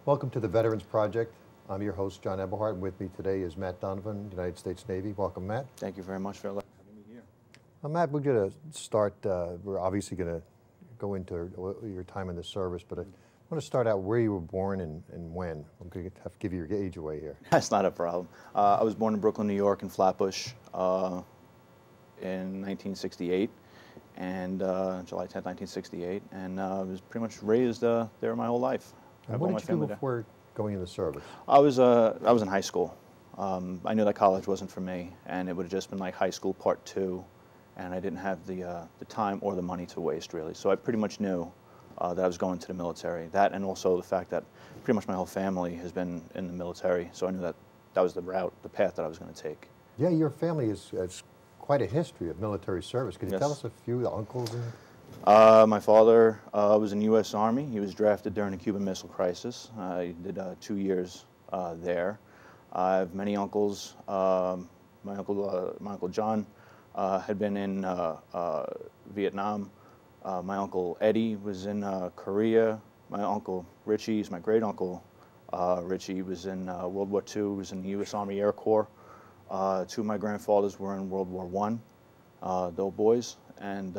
Welcome to the Veterans Project. I'm your host, John Eberhardt, and with me today is Matt Donovan, United States Navy. Welcome, Matt. Thank you very much for having me here. Matt, we're going to start, we're obviously going to go into your time in the service, but I want to start out where you were born and when. I'm going to have to give you your age away here. That's not a problem. I was born in Brooklyn, New York, in Flatbush in 1968, and July 10th, 1968, and I was pretty much raised there my whole life. And what did you do before going in the service? I was in high school. I knew that college wasn't for me, and it would have just been like high school part 2, and I didn't have the time or the money to waste, really. So I pretty much knew that I was going to the military. That, and also the fact that pretty much my whole family has been in the military, so I knew that that was the route, the path that I was going to take. Yeah, your family has quite a history of military service. Could you tell us a few, the uncles? My father was in the U.S. Army. He was drafted during the Cuban Missile Crisis. He did 2 years there. I have many uncles. My uncle John had been in Vietnam. My uncle Eddie was in Korea. My uncle Richie is my great uncle. Richie was in World War II. Was in the U.S. Army Air Corps. 2 of my grandfathers were in World War I. Those boys, and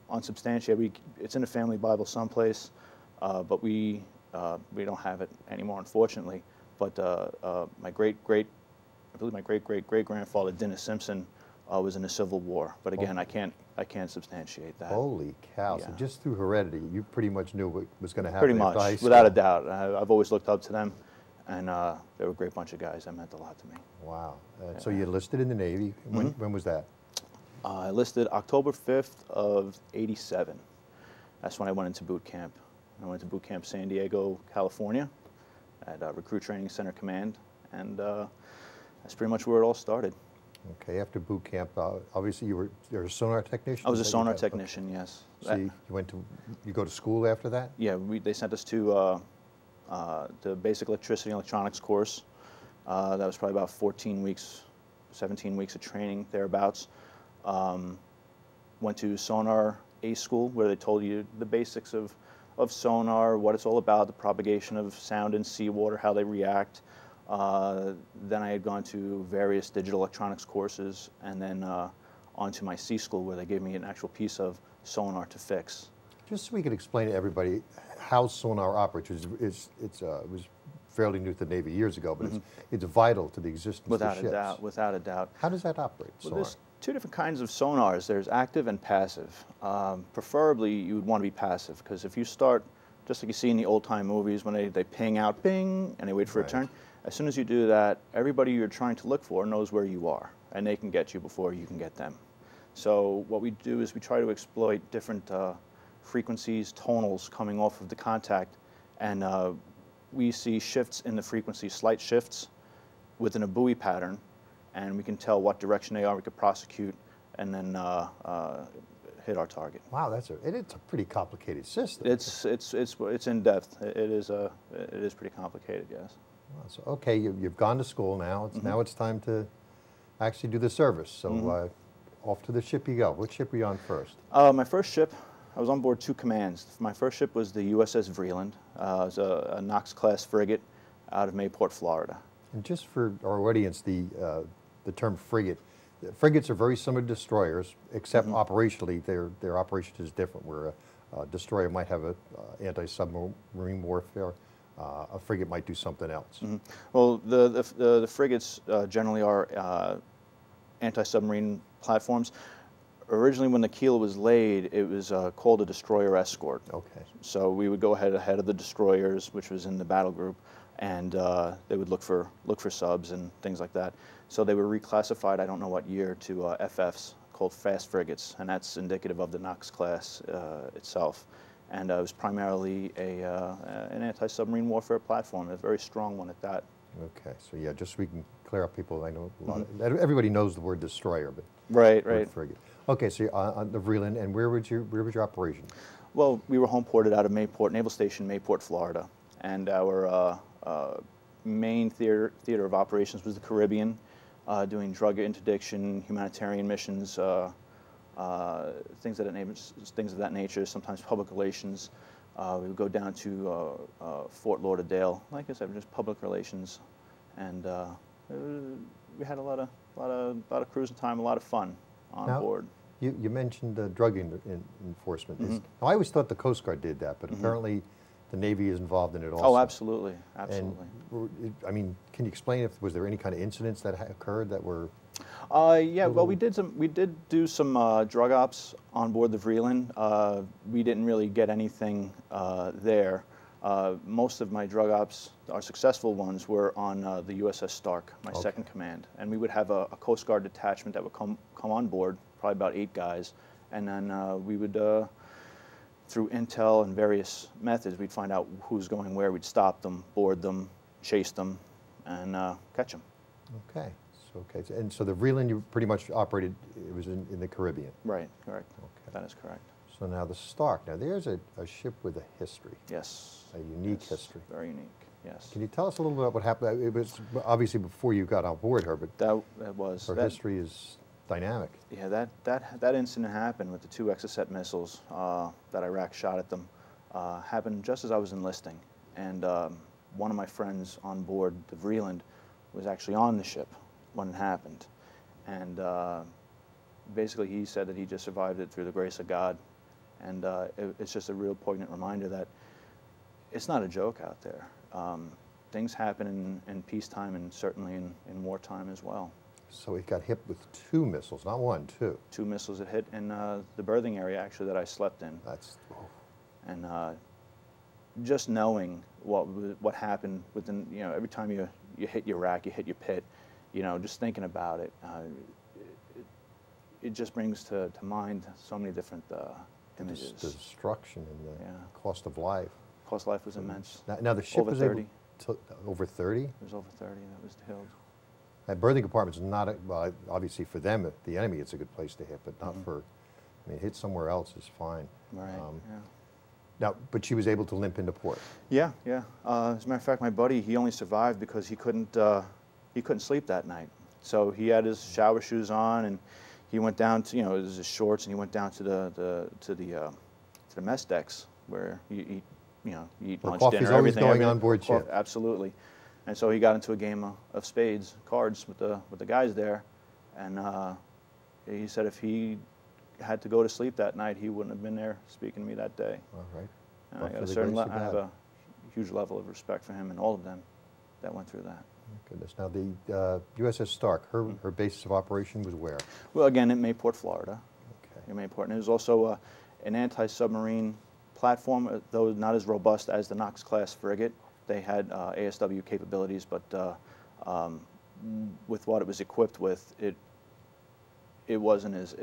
unsubstantiated. It's in the family Bible someplace, but we don't have it anymore, unfortunately. But I believe my great grandfather Dennis Simpson was in the Civil War. But again, I can't substantiate that. Holy cow! Yeah. So just through heredity, you pretty much knew what was going to happen. Pretty much, without a doubt. I've always looked up to them, and they were a great bunch of guys. That meant a lot to me. Wow! So you enlisted in the Navy. When was that? I enlisted October 5th of '87. That's when I went into boot camp. I went to boot camp San Diego, California, at Recruit Training Center Command, and that's pretty much where it all started. Okay, after boot camp, obviously you're a sonar technician? I was a sonar technician, yes. So you go to school after that? Yeah, they sent us to the basic electricity and electronics course. That was probably about 14 weeks, 17 weeks of training, thereabouts. Went to sonar A school, where they told you the basics of sonar, what it's all about, the propagation of sound in seawater, how they react. Then I had gone to various digital electronics courses, and then on to my C school, where they gave me an actual piece of sonar to fix. Just so we could explain to everybody how sonar operates. It was fairly new to the Navy years ago, but it's vital to the existence of ships. Without a doubt, without a doubt. How does that operate, well, sonar? There's 2 different kinds of sonars. There's active and passive. Preferably, you would want to be passive, because if you start, just like you see in the old-time movies, when they ping out, bing, and they wait for a turn, as soon as you do that, everybody you're trying to look for knows where you are, and they can get you before you can get them. So what we do is we try to exploit different frequencies, tonals coming off of the contact, and we see shifts in the frequency, slight shifts within a buoy pattern, and we can tell what direction they are. We could prosecute and then hit our target. Wow, it's a pretty complicated system. It's in depth. It is pretty complicated, yes. Wow, so okay, you've gone to school now. Now it's time to actually do the service. So off to the ship you go. What ship were you on first? My first ship, I was on board 2 commands. My first ship was the USS Vreeland. It was a Knox-class frigate out of Mayport, Florida. And just for our audience, the term frigate, frigates are very similar to destroyers, except operationally their operation is different, where a destroyer might have anti-submarine warfare. A frigate might do something else. Well, the frigates generally are anti-submarine platforms. Originally, when the keel was laid, it was called a destroyer escort. Okay. So we would go ahead of the destroyers, which was in the battle group, and they would look for subs and things like that. So they were reclassified, I don't know what year, to FFs, called fast frigates, and that's indicative of the Knox class itself. And it was primarily an anti-submarine warfare platform, a very strong one at that. Okay, so yeah, just so we can clear up people, I know everybody knows the word destroyer, but right. Frigate. Okay, so you're on the Vreeland, and where was your operation? Well, we were home ported out of Mayport, Naval Station, Mayport, Florida, and our main theater of operations was the Caribbean, doing drug interdiction, humanitarian missions, things of that nature, sometimes public relations. We would go down to Fort Lauderdale. Like I said, just public relations, and we had a lot of cruising time, a lot of fun on board. You mentioned drug enforcement. Mm-hmm. Now, I always thought the Coast Guard did that, but apparently the Navy is involved in it also. Oh, absolutely, absolutely. And, I mean, can you explain was there any kind of incidents that occurred that were? Yeah, well, we did do some drug ops on board the Vreeland. We didn't really get anything there. Most of my drug ops, our successful ones, were on the USS Stark, my second command, and we would have a Coast Guard detachment that would come on board, probably about 8 guys, and then we would, through intel and various methods, we'd find out who's going where. We'd stop them, board them, chase them, and catch them. Okay. And so the Vreeland, you pretty much operated, it was in the Caribbean. Right, correct. Okay. That is correct. So now the Stark, now there's a ship with a history. Yes. A unique history. Very unique, yes. Can you tell us a little bit about what happened? It was obviously before you got on board her, but that was. Her history is dynamic. Yeah, that incident happened with the 2 Exocet missiles that Iraq shot at them. Happened just as I was enlisting. And one of my friends on board the Vreeland was actually on the ship when it happened. And basically he said that he just survived it through the grace of God. And it's just a real poignant reminder that it's not a joke out there. Things happen in peacetime and certainly in wartime as well. So it got hit with 2 missiles, not 1, 2. 2 missiles that hit in the berthing area actually that I slept in. That's... Oh. And just knowing what happened within, you know, every time you hit your rack, you hit your pit, you know, just thinking about it, it just brings to mind so many different images. The destruction and the cost of life. Cost of life was immense. Now the ship over was 30. Over 30? It was over 30 that was killed. That berthing compartment is not, well, obviously for them, the enemy, it's a good place to hit, but not for, I mean, hit somewhere else is fine. Right, yeah. Now, but she was able to limp into port. Yeah, yeah. As a matter of fact, my buddy, he only survived because he couldn't sleep that night. So he had his shower shoes on, and he went down to, you know, his shorts, and he went down to the mess decks where you eat lunch, dinner, always everything. Going on board ship. Absolutely. And so he got into a game of spades, cards with the guys there, and he said if he had to go to sleep that night, he wouldn't have been there speaking to me that day. All right. And I have a huge level of respect for him and all of them that went through that. Goodness. Now the USS Stark, her basis of operation was where? Well, again, in Mayport, Florida. Okay. In Mayport, and it was also an anti-submarine platform, though not as robust as the Knox-class frigate. They had ASW capabilities, but with what it was equipped with, it wasn't as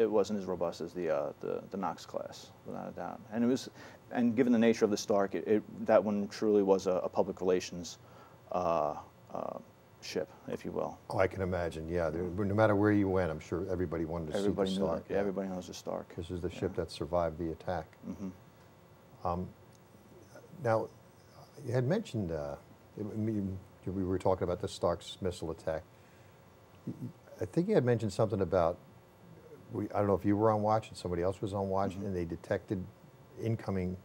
robust as the Knox class, without a doubt. And given the nature of the Stark, that one truly was a public relations ship, if you will. Oh, I can imagine. Yeah, no matter where you went, I'm sure everybody wanted to see the Stark. Yeah, everybody knows the Stark. This is the ship that survived the attack. Mm-hmm. Now, you had mentioned we were talking about the Stark's missile attack. I think you had mentioned something about. I don't know if you were on watch and somebody else was on watch, and they detected incoming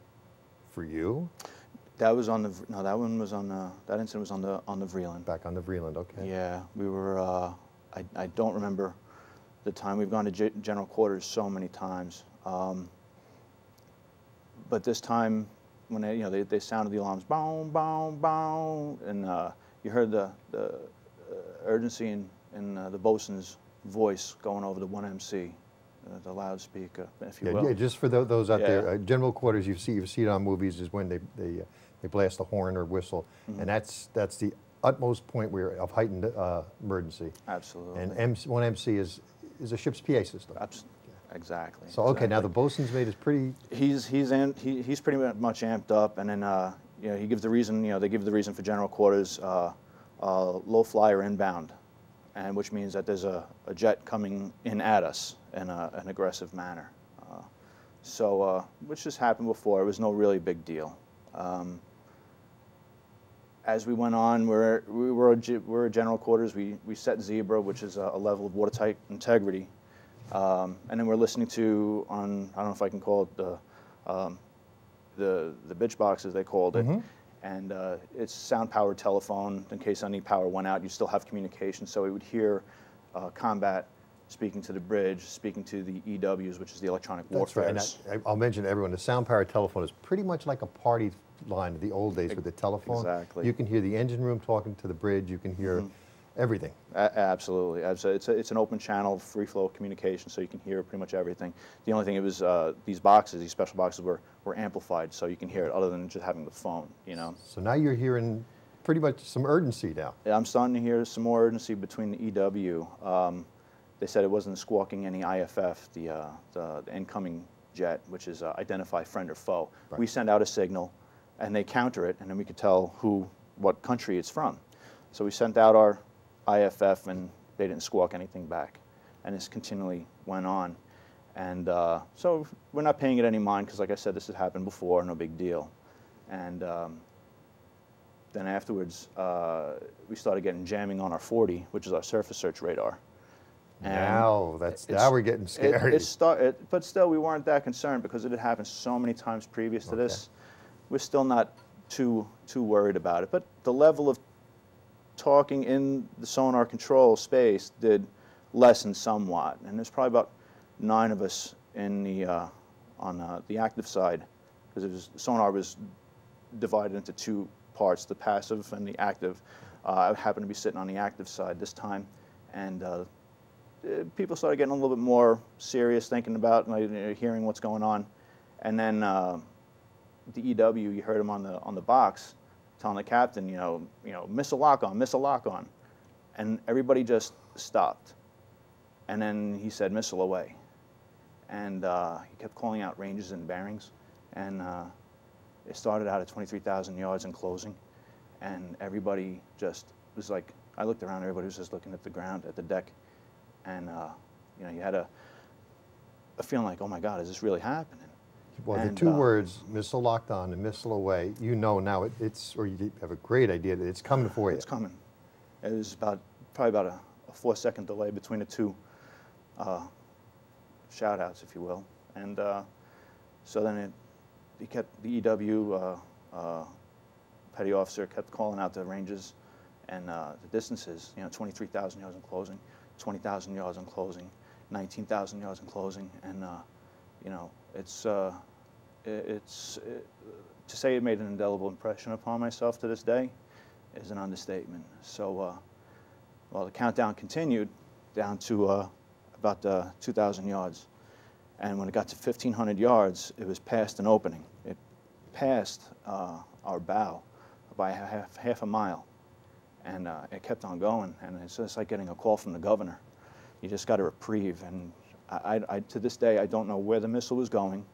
for you. That was on the that one was on that incident was on the Vreeland. Back on the Vreeland, okay. Yeah, we were. I don't remember the time. We've gone to general quarters so many times, but this time when they sounded the alarms, boom, boom, boom, and you heard the urgency in the bosun's voice going over the 1MC, the loudspeaker, if you will. Yeah, just for those out there, general quarters, you see it on movies, is when they blast a horn or whistle, and that's the utmost point of heightened emergency. Absolutely. And 1MC is a ship's PA system. Exactly. So okay, now the bosun's mate is pretty. He's pretty much amped up, and then he gives the reason. They give the reason for general quarters, low flyer inbound, and which means that there's a jet coming in at us in an aggressive manner. Which has happened before. It was no really big deal. As we went on, we were at general quarters. We set zebra, which is a level of watertight integrity, and then we're listening to I don't know if I can call it the bitch box, as they called it, and it's sound-powered telephone. In case any power went out, you still have communication. So we would hear combat speaking to the bridge, speaking to the EWs, which is the electronic warfare. That's right. And I'll mention to everyone, the sound-powered telephone is pretty much like a party line of the old days with the telephone. Exactly. You can hear the engine room talking to the bridge. You can hear everything. Absolutely. It's an open channel, free flow communication, so you can hear pretty much everything. The only thing, it was these boxes, these special boxes were amplified, so you can hear it other than just having the phone, you know. So now you're hearing pretty much some urgency now. Yeah, I'm starting to hear some more urgency between the EW. They said it wasn't squawking any IFF, the incoming jet, which is identify friend or foe. Right. We send out a signal, and they counter it, and then we could tell what country it's from. So we sent out our IFF, and they didn't squawk anything back, and this continually went on. And so we're not paying it any mind, because like I said, this has happened before, no big deal. And then afterwards, we started getting jamming on our 40, which is our surface search radar. And now we're getting scary. But still, we weren't that concerned, because it had happened so many times previous to this. We're still not too worried about it. But the level of talking in the sonar control space did lessen somewhat, and there's probably about 9 of us in on the active side, because sonar was divided into 2 parts, the passive and the active. I happened to be sitting on the active side this time, and people started getting a little bit more serious, thinking about hearing what's going on, and then the EW, you heard him on the box telling the captain, missile lock on, and everybody just stopped, and then he said missile away, and he kept calling out ranges and bearings, and it started out at 23,000 yards and closing, and everybody just was like, I looked around, everybody was just looking at the ground, at the deck, and you had a feeling like, oh my God, is this really happening? Well, the 2 words, missile locked on and missile away, now or you have a great idea that it's coming for you. It's coming. It was probably about a 4-second delay between the 2 shout-outs, if you will. And so then the EW petty officer kept calling out the ranges and the distances, 23,000 yards in closing, 20,000 yards in closing, 19,000 yards in closing, and to say it made an indelible impression upon myself to this day is an understatement. So, well, the countdown continued down to about 2,000 yards, and when it got to 1,500 yards, it was past an opening. It passed our bow by half a mile, and it kept on going, and it's just like getting a call from the governor. You just got a reprieve, and I to this day, I don't know where the missile was going,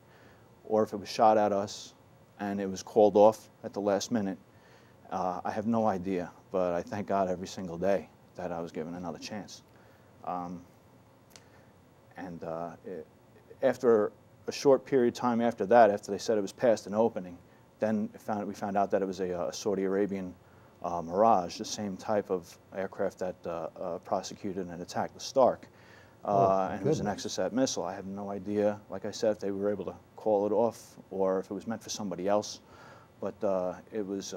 or if it was shot at us and it was called off at the last minute. I have no idea, but I thank God every single day that I was given another chance. After a short period of time after that, after they said it was past an opening, then we found out that it was a Saudi Arabian Mirage, the same type of aircraft that prosecuted and attacked the Stark. And it was an Exocet missile. I have no idea, like I said, if they were able to call it off or if it was meant for somebody else, but it was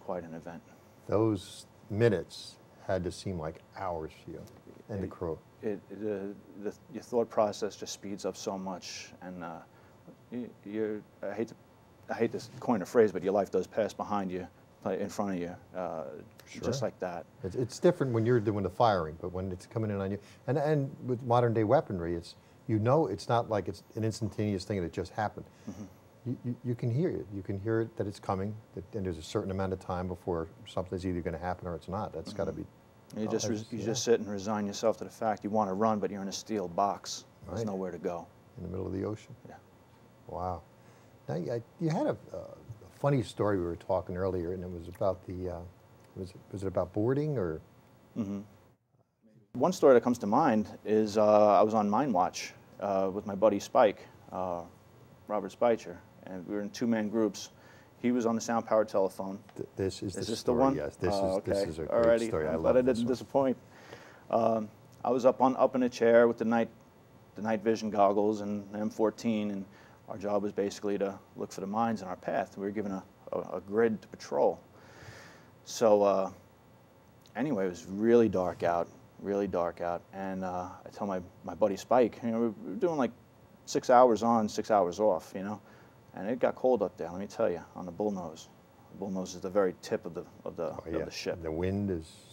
quite an event. Those minutes had to seem like hours to you and the crew. Your thought process just speeds up so much, and I hate to coin a phrase, but your life does pass behind you, in front of you, Sure. just like that. It's different when you're doing the firing, but when it's coming in on you, and with modern day weaponry, it's not like it's an instantaneous thing that just happened. You can hear it. You can hear it that it's coming, and there's a certain amount of time before something's either going to happen or it's not. That's got to be. You just sit and resign yourself to the fact you want to run, but you're in a steel box. There's nowhere to go. In the middle of the ocean. Yeah. Wow. Now you had a funny story we were talking earlier, and it was about the. Was it about boarding or? One story that comes to mind is I was on Mine Watch with my buddy Spike, Robert Spicher, and we were in 2-man groups. He was on the sound-powered telephone. This is this story, the one? Yes, this is a great Alrighty. story. I I'm love glad I didn't disappoint. I was up in a chair with the night vision goggles and M14, and Our job was basically to look for the mines in our path. We were given a grid to patrol. So anyway, it was really dark out, and I tell my buddy Spike, we were doing like 6 hours on, 6 hours off, and it got cold up there. Let me tell you, on the bullnose. The bullnose is the very tip of the ship. And the wind is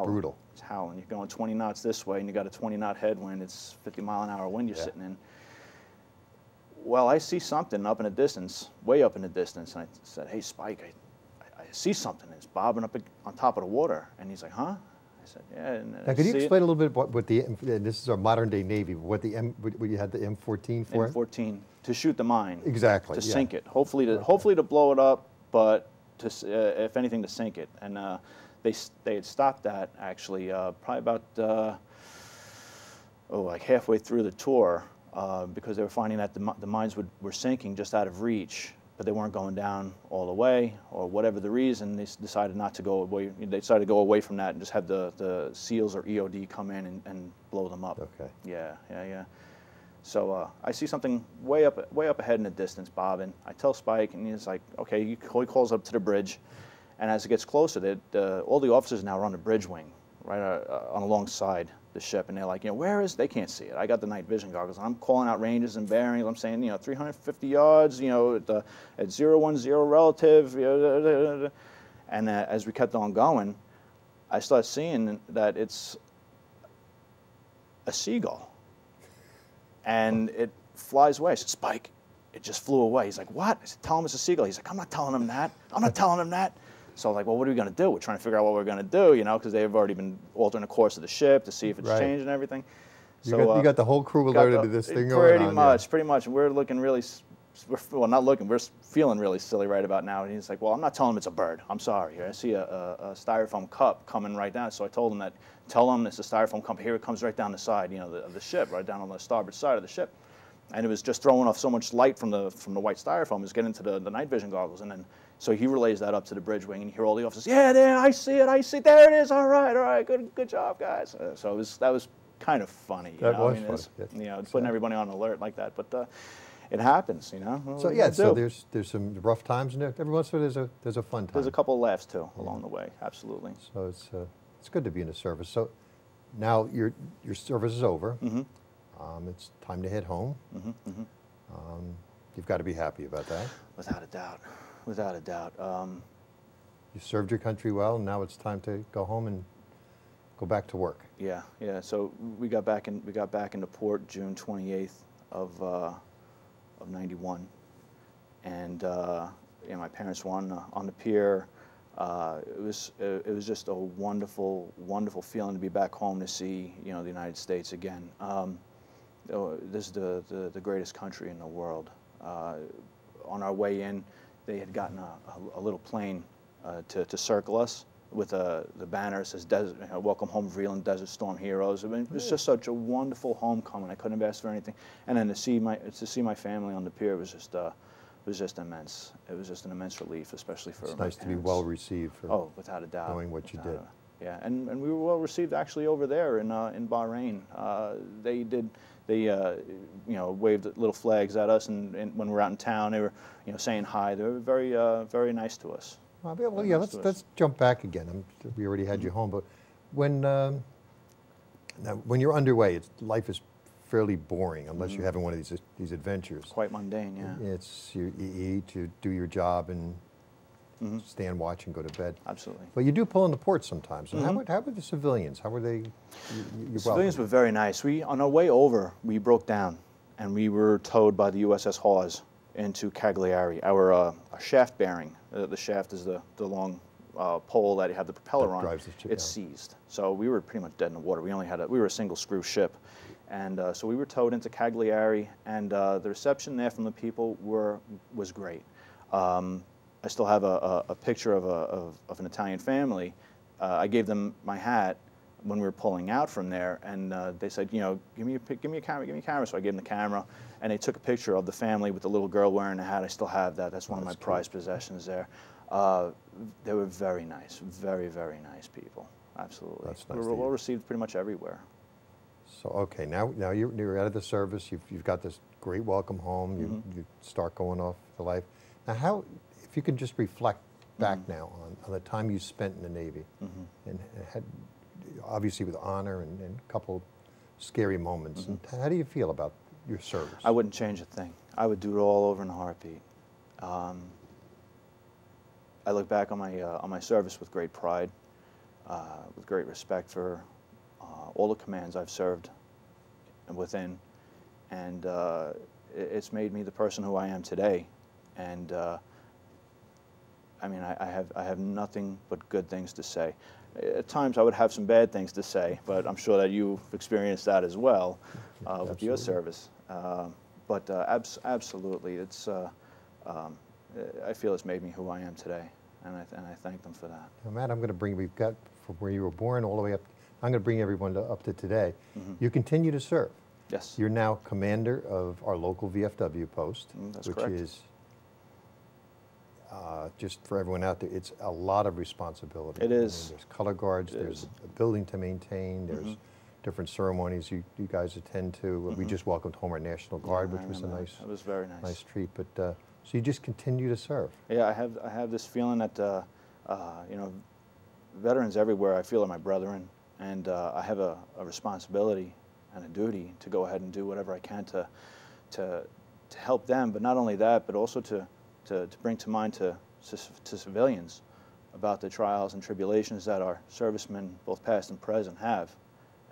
brutal. It's howling. You're going 20 knots this way, and you got a 20-knot headwind. It's 50-mile-an-hour wind you're sitting in. Well, I see something up in the distance, way up in the distance, and I said, "Hey, Spike, I see something. It's bobbing up on top of the water." And he's like, "Huh?" I said, "Yeah." And now, could you explain a little bit what the, this is our modern-day Navy, what you had the M14 for? M14 to shoot the mine. Exactly. To sink it. Hopefully to blow it up, but to if anything to sink it. And they had stopped that actually probably about like halfway through the tour. Because they were finding that the mines were sinking just out of reach, but they weren't going down all the way, or whatever the reason, they decided not to go away. They decided to go away from that and just have the SEALs or EOD come in and blow them up. Okay. Yeah. So I see something way up ahead in the distance, bobbing. I tell Spike, and he's like, "Okay." He calls up to the bridge, and as it gets closer, all the officers now are on the bridge wing, right on alongside the ship, and they're like, "Where is?" They can't see it. I got the night vision goggles. I'm calling out ranges and bearings. I'm saying, 350 yards, at 010 relative, and as we kept on going, I start seeing that it's a seagull, and it flies away. I said, "Spike, it just flew away." He's like, "What?" I said, "Tell him it's a seagull." He's like, "I'm not telling him that. I'm not telling him that." So I'm like, "Well, what are we going to do?" We're trying to figure out what we're going to do, because they've already been altering the course of the ship to see if it's changed and everything. So you got the whole crew alerted to this thing going on. Pretty much. We're looking really, well, not looking, we're feeling really silly right about now. And he's like, "Well, I'm not telling him it's a bird. I'm sorry. I see a styrofoam cup coming right down." So I told him that, "Tell him it's a styrofoam cup. Here it comes right down the side, of the ship, right down on the starboard side of the ship." And it was just throwing off so much light from the white styrofoam. It was getting to the night vision goggles, and then so he relays that up to the bridge wing, and you hear all the officers, "Yeah, there, I see it, there it is. All right, good job, guys." So that was kind of funny. That was funny. It's putting everybody on alert like that, but it happens, So there's some rough times, and every once in a while there's a fun time. There's a couple of laughs too along the way, absolutely. So it's good to be in the service. So now your service is over. Mm-hmm. It's time to head home. Mm-hmm. You've got to be happy about that. Without a doubt. You served your country well, and now it's time to go home and go back to work. Yeah. So we got back into port June 28th of '91, and my parents were on the pier. It was just a wonderful feeling to be back home, to see the United States again. This is the greatest country in the world. On our way in, they had gotten a little plane to circle us with the banner that says "Welcome home, Vreeland Desert Storm Heroes." I mean, it was just such a wonderful homecoming. I couldn't have asked for anything. And then to see my family on the pier was just immense. It was just an immense relief, especially for It's my nice to be parents. well received for without a doubt, knowing what you did. Yeah, and we were well received actually over there in Bahrain. They waved little flags at us, and when we were out in town, they were saying hi. They were very nice to us. Well, yeah. Let's jump back again. We already had you home, but when you're underway, life is fairly boring unless you're having one of these adventures. Quite mundane, yeah. It's you eat, you do your job, and stand watch and go to bed. Absolutely. But you do pull in the port sometimes. And how were the civilians? How were they? The civilians were very nice. On our way over, we broke down, and we were towed by the USS Hawes into Cagliari. Our shaft bearing, the shaft is the long pole that you have the propeller on. Drives the ship it's down. seized. So we were pretty much dead in the water. We were a single screw ship. And so we were towed into Cagliari, and the reception there from the people was great. I still have a picture of an Italian family. I gave them my hat when we were pulling out from there, and they said, give me a camera. So I gave them the camera, and they took a picture of the family with the little girl wearing the hat. I still have that. That's one of my prized possessions there. They were very nice, very, very nice people. Absolutely. That's nice. We were well received pretty much everywhere. So, okay, now you're out of the service, you've got this great welcome home, you start going off to life. Now how, if you can just reflect back now on the time you spent in the Navy, and had, obviously with honor and a couple scary moments, and how do you feel about your service? I wouldn't change a thing. I would do it all over in a heartbeat. I look back on my service with great pride, with great respect for all the commands I've served within, and it's made me the person who I am today. And I mean, I have nothing but good things to say. At times I would have some bad things to say, but I'm sure that you've experienced that as well with your service. But absolutely, it's. I feel it's made me who I am today, and I thank them for that. Now, Matt, I'm going to bring, we've got from where you were born all the way up, I'm going to bring everyone up to today. You continue to serve. Yes. You're now commander of our local VFW post, That's which correct. is, just for everyone out there, it's a lot of responsibility. It is. There's color guards, there's a building to maintain, there's different ceremonies you guys attend to. We just welcomed home our National Guard, which was a nice, it was very nice treat. But so you just continue to serve. Yeah, I have this feeling that you know, veterans everywhere I feel are my brethren, and I have a responsibility and a duty to go ahead and do whatever I can to help them. But not only that, but also to bring to mind to civilians about the trials and tribulations that our servicemen, both past and present, have.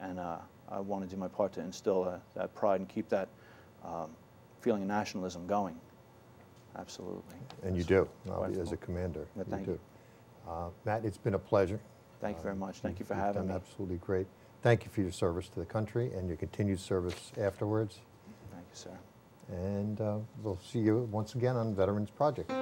And I want to do my part to instill that pride and keep that feeling of nationalism going. Absolutely. And you do, as a commander. Yeah, thank you. Matt, it's been a pleasure. Thank you very much. Thank you for having me. Absolutely great. Thank you for your service to the country and your continued service afterwards. Thank you, sir. And we'll see you once again on Veterans Project.